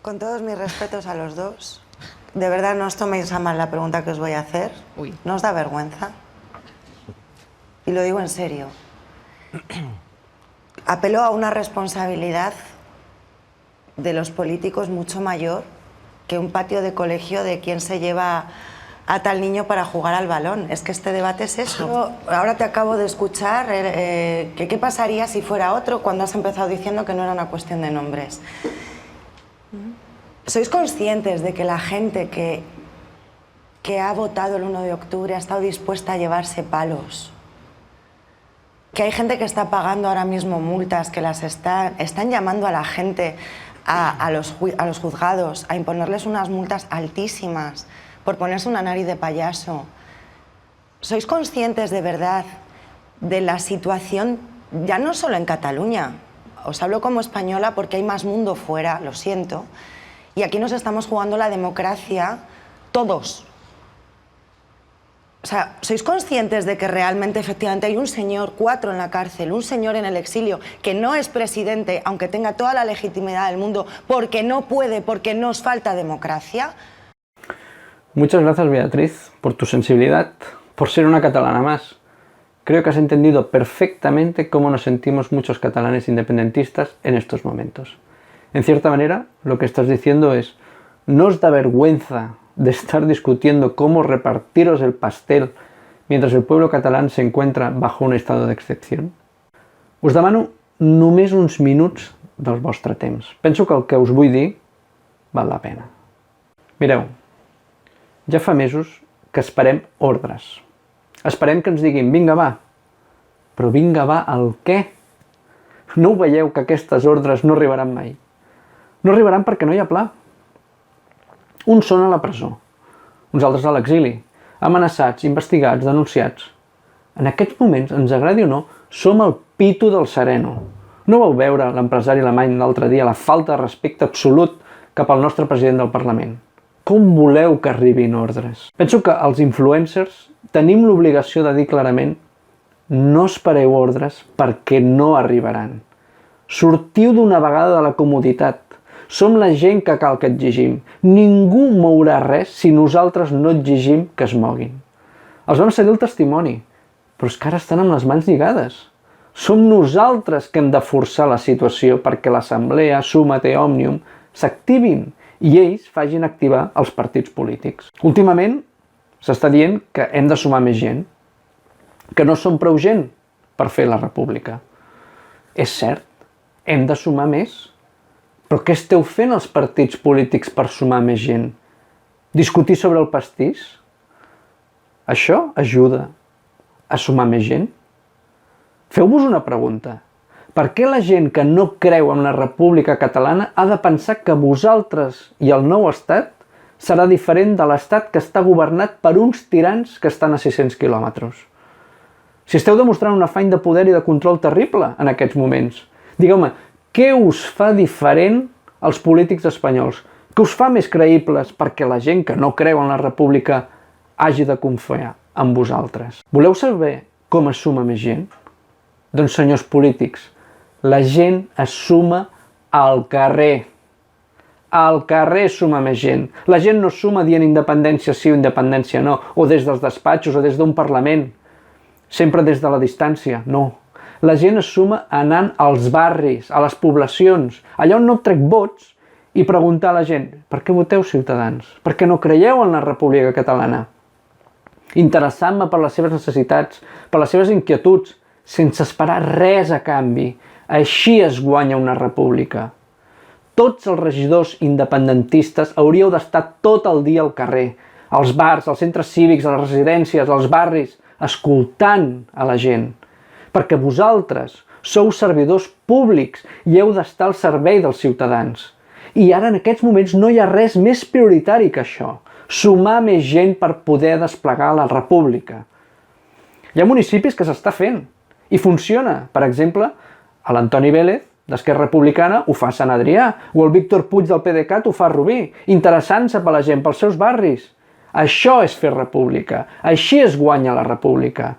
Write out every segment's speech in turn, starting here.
Con todos mis respetos a los dos, de verdad no os toméis a mal la pregunta que os voy a hacer. ¿No os da vergüenza? Y lo digo en serio. Apelo a una responsabilidad de los políticos mucho mayor que un patio de colegio de quién se lleva a tal niño para jugar al balón. Es que este debate es eso. Ahora te acabo de escuchar que qué pasaría si fuera otro cuando has empezado diciendo que no era una cuestión de nombres. ¿Sois conscientes de que la gente que ha votado el 1 de octubre ha estado dispuesta a llevarse palos? Que hay gente que está pagando ahora mismo multas, que están llamando a la gente, a los juzgados, a imponerles unas multas altísimas por ponerse una nariz de payaso. ¿Sois conscientes de verdad de la situación, ya no solo en Cataluña? Os hablo como española porque hay más mundo fuera, lo siento. Y aquí nos estamos jugando la democracia todos. O sea, ¿sois conscientes de que realmente, efectivamente, hay un señor, 4 en la cárcel, un señor en el exilio, que no es presidente, aunque tenga toda la legitimidad del mundo, porque no puede, porque nos falta democracia? Muchas gracias, Beatriz, por tu sensibilidad, por ser una catalana más. Creo que has entendido perfectamente cómo nos sentimos muchos catalanes independentistas en estos momentos. En cierta manera, lo que estás diciendo es, ¿no os da vergüenza de estar discutiendo cómo repartiros el pastel mientras el pueblo catalán se encuentra bajo un estado d'excepció? Us demano només uns minuts del vostre temps. Penso que el que us vull dir val la pena. Mireu, ja fa mesos que esperem ordres. Esperem que ens diguin, vinga va, però vinga va el què? No ho veieu que aquestes ordres no arribaran mai? No arribaran perquè no hi ha pla. Uns són a la presó, uns altres a l'exili, amenaçats, investigats, denunciats. En aquests moments, ens agradi o no, som el pito del sereno. No vau veure l'empresari alemany l'altre dia la falta de respecte absolut cap al nostre president del Parlament. Com voleu que arribin ordres? Penso que els influencers tenim l'obligació de dir clarament no espereu ordres perquè no arribaran. Sortiu d'una vegada de la comoditat. Som la gent que cal que exigim. Ningú mourà res si nosaltres no exigim que es moguin. Els vam cedir el testimoni, però és que ara estan amb les mans lligades. Som nosaltres que hem de forçar la situació perquè l'Assemblea, Summa et Òmnium, s'activin i ells facin activar els partits polítics. Últimament s'està dient que hem de sumar més gent, que no som prou gent per fer la república. És cert, hem de sumar més. Però què esteu fent els partits polítics per sumar més gent? Discutir sobre el pastís? Això ajuda a sumar més gent? Feu-vos una pregunta. Per què la gent que no creu en la República Catalana ha de pensar que vosaltres i el nou estat serà diferent de l'estat que està governat per uns tirans que estan a 600 quilòmetres? Si esteu demostrant un afany de poder i de control terrible en aquests moments, digueu-me, què us fa diferent als polítics espanyols? Què us fa més creïbles perquè la gent que no creu en la república hagi de confiar en vosaltres? Voleu saber com es suma més gent? Doncs, senyors polítics, la gent es suma al carrer. Al carrer suma més gent. La gent no suma dient independència sí o independència no, o des dels despatxos o des d'un parlament. Sempre des de la distància, no. La gent es suma anant als barris, a les poblacions, allà on no trec vots, i preguntar a la gent, per què voteu Ciutadans? Per què no creieu en la República Catalana? Interessant-me per les seves necessitats, per les seves inquietuds, sense esperar res a canvi. Així es guanya una república. Tots els regidors independentistes hauríeu d'estar tot el dia al carrer, als bars, als centres cívics, a les residències, als barris, escoltant a la gent. Perquè vosaltres sou servidors públics i heu d'estar al servei dels ciutadans. I ara en aquests moments no hi ha res més prioritari que això, sumar més gent per poder desplegar la república. Hi ha municipis que s'està fent i funciona. Per exemple, l'Antoni Vélez, d'Esquerra Republicana, ho fa a Sant Adrià, o el Víctor Puig del PDeCAT ho fa a Rubí, interessant-se per la gent, pels seus barris. Això és fer república, així es guanya la república.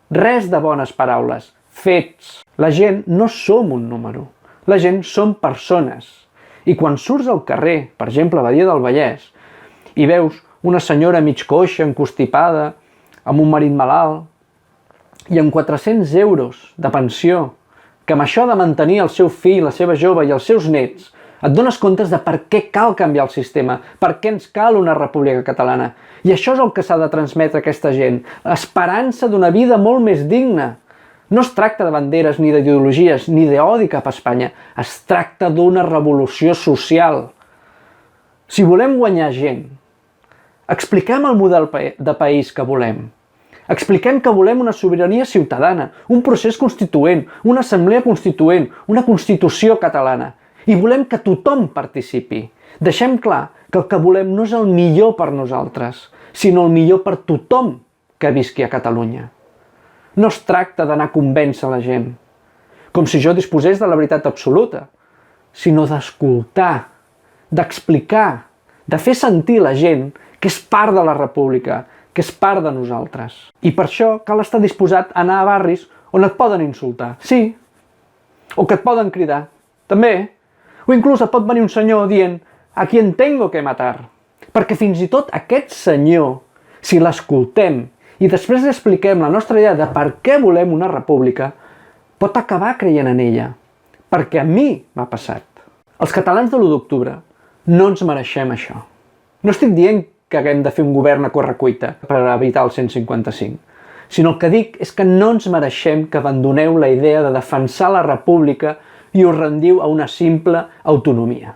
Res de bones paraules, fets. La gent no som un número, la gent som persones. I quan surts al carrer, per exemple, a Badia del Vallès, i veus una senyora mig coixa, encostipada, amb un marit malalt, i amb 400 euros de pensió, que amb això de mantenir el seu fill, la seva jove i els seus nets, et dones comptes de per què cal canviar el sistema, per què ens cal una república catalana. I això és el que s'ha de transmetre a aquesta gent, l'esperança d'una vida molt més digna. No es tracta de banderes, ni d'ideologies, ni d'odi cap a Espanya. Es tracta d'una revolució social. Si volem guanyar gent, expliquem el model de país que volem. Expliquem que volem una sobirania ciutadana, un procés constituent, una assemblea constituent, una constitució catalana. I volem que tothom participi. Deixem clar que el que volem no és el millor per nosaltres, sinó el millor per tothom que visqui a Catalunya. No es tracta d'anar a convèncer la gent, com si jo disposés de la veritat absoluta, sinó d'escoltar, d'explicar, de fer sentir la gent que és part de la república, que és part de nosaltres. I per això cal estar disposat a anar a barris on et poden insultar, sí, o que et poden cridar, també. O inclús et pot venir un senyor dient «a quien tengo que matar». Perquè fins i tot aquest senyor, si l'escoltem i després li expliquem la nostra idea de per què volem una república, pot acabar creient en ella. Perquè a mi m'ha passat. Els catalans de l'1 d'octubre no ens mereixem això. No estic dient que haguem de fer un govern a correcuita per evitar el 155, sinó el que dic és que no ens mereixem que abandoneu la idea de defensar la república i us rendiu a una simple autonomia.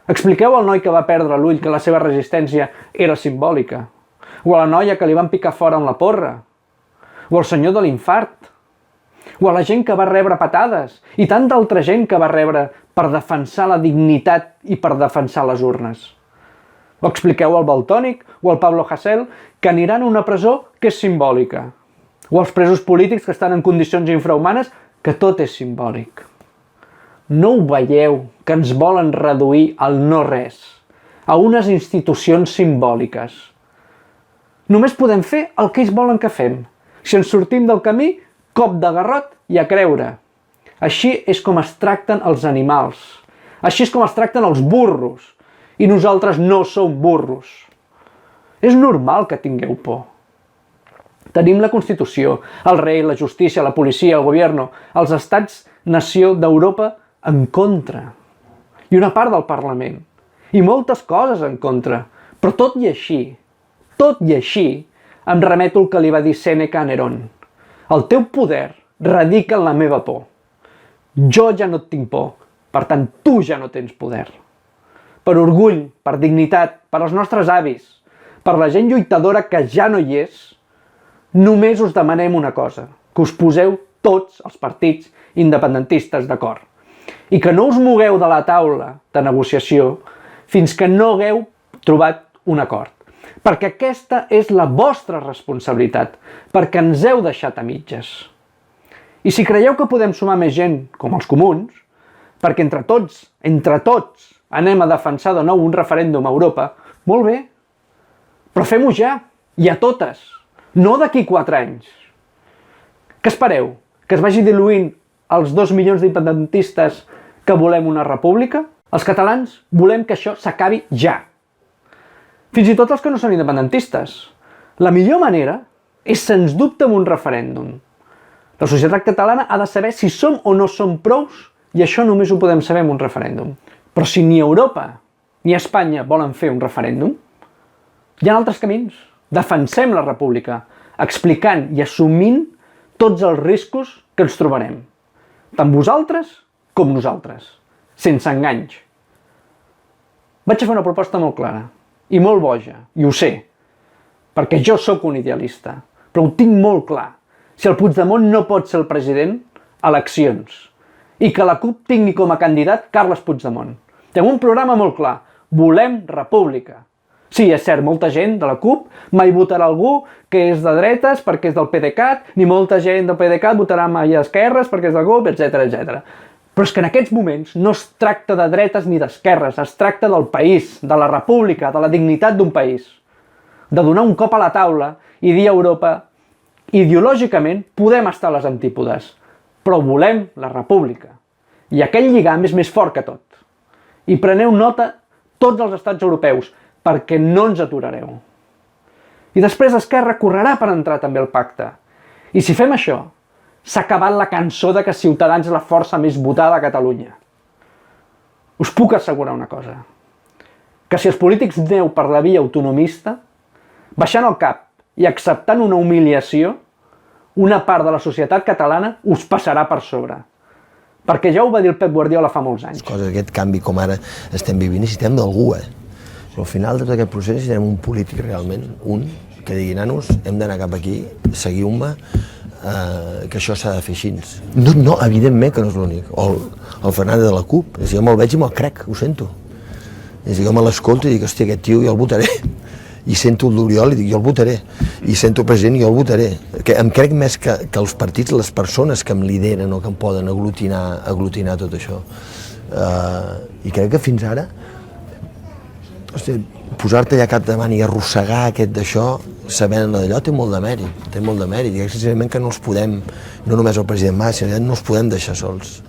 Expliqueu al noi que va perdre l'ull que la seva resistència era simbòlica, o a la noia que li van picar fora amb la porra, o al senyor de l'infart, o a la gent que va rebre patades, i tanta altra gent que va rebre per defensar la dignitat i per defensar les urnes. O expliqueu al Valtònic o al Pablo Hasél que aniran a una presó que és simbòlica, o als presos polítics que estan en condicions infrahumanes que tot és simbòlic. No ho veieu que ens volen reduir al no-res, a unes institucions simbòliques. Només podem fer el que ells volen que fem. Si ens sortim del camí, cop de garrot i a creure. Així és com es tracten els animals. Així és com es tracten els burros. I nosaltres no som burros. És normal que tingueu por. Tenim la Constitució, el rei, la justícia, la policia, el govern, els estats-nació d'Europa en contra. I una part del Parlament. I moltes coses en contra. Però tot i així, em remeto al que li va dir Sèneca a Nerón. El teu poder radica en la meva por. Jo ja no et tinc por, per tant tu ja no tens poder. Per orgull, per dignitat, per als nostres avis, per la gent lluitadora que ja no hi és, només us demanem una cosa, que us poseu tots els partits independentistes d'acord i que no us mogueu de la taula de negociació fins que no hagueu trobat un acord. Perquè aquesta és la vostra responsabilitat, perquè ens heu deixat a mitges. I si creieu que podem sumar més gent, com els comuns, perquè entre tots, anem a defensar de nou un referèndum a Europa, molt bé, però fem-ho ja, i a totes, no d'aquí 4 anys. Què espereu? Que es vagi diluint els 2 milions d'independentistes que volem una república? Els catalans volem que això s'acabi ja. Fins i tot els que no són independentistes. La millor manera és, sens dubte, amb un referèndum. La societat catalana ha de saber si som o no som prous, i això només ho podem saber amb un referèndum. Però si ni Europa ni Espanya volen fer un referèndum, hi ha altres camins. Defensem la república, explicant i assumint tots els riscos que ens trobarem. Tant vosaltres com nosaltres. Sense enganys. Vaig a fer una proposta molt clara i molt boja, i ho sé, perquè jo sóc un idealista, però ho tinc molt clar. Si el Puigdemont no pot ser el president, eleccions. I que la CUP tingui com a candidat Carles Puigdemont. Tenim un programa molt clar. Volem república. Sí, és cert, molta gent de la CUP mai votarà algú que és de dretes perquè és del PDeCAT, ni molta gent del PDeCAT votarà mai a esquerres perquè és del CUP, etc. Però és que en aquests moments no es tracta de dretes ni d'esquerres, es tracta del país, de la república, de la dignitat d'un país. De donar un cop a la taula i dir a Europa, ideològicament podem estar a les antípodes, però volem la república. I aquell lligam és més fort que tot. I preneu nota tots els estats europeus, perquè no ens aturareu. I després Esquerra correrà per entrar també al pacte. I si fem això, s'ha acabat la cançó de que Ciutadans és la força més votada a Catalunya. Us puc assegurar una cosa, que si els polítics aneu per la via autonomista, baixant el cap i acceptant una humiliació, una part de la societat catalana us passarà per sobre. Perquè ja ho va dir el Pep Guardiola fa molts anys. Aquest canvi com ara estem vivint necessitem d'algú, Però al final de tot aquest procés necessitem un polític realment, que digui, nanos, hem d'anar cap aquí, seguiu-me, que això s'ha de fer així. No, evidentment que no és l'únic. O el Fernández de la CUP, jo me'l veig i me'l crec, ho sento. Jo me l'escolto i dic, hòstia, aquest tio jo el votaré. I sento l'Oriol i dic, jo el votaré. I sento el president i jo el votaré. Em crec més que els partits, les persones que em lideren o que em poden aglutinar tot això. I crec que fins ara, posar-te allà capdavant i arrossegar aquest d'això, sabent d'allò, té molt de mèrit, I crec sincerament que no els podem, no només el president Mas, sinó no els podem deixar sols.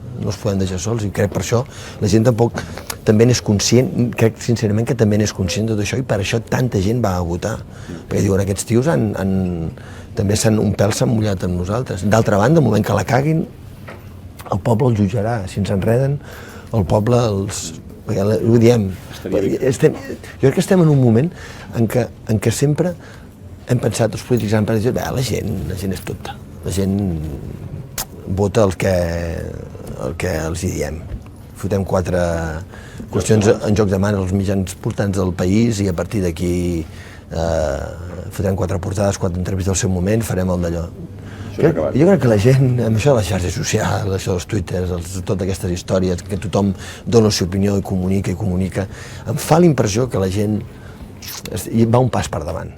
I crec per això la gent tampoc també n'és conscient, crec sincerament que també n'és conscient de tot això i per això tanta gent va a votar. Perquè diuen, aquests tios també un pèl s'han mullat amb nosaltres. D'altra banda, el moment que la caguin, el poble els jutjarà. Si ens enreden, el poble els... Ho diem. Jo crec que estem en un moment en què sempre hem pensat, els polítics han pensat, la gent és tonta, la gent vota el que els hi diem. Fotem 4 qüestions en joc de mans als mitjans importants del país i a partir d'aquí fotem 4 portades, 4 entrevistes al seu moment, farem el d'allò. Jo crec que la gent, amb això de les xarxes socials, això dels twitters, totes aquestes històries, que tothom dona la seva opinió i comunica, em fa la impressió que la gent va un pas per davant.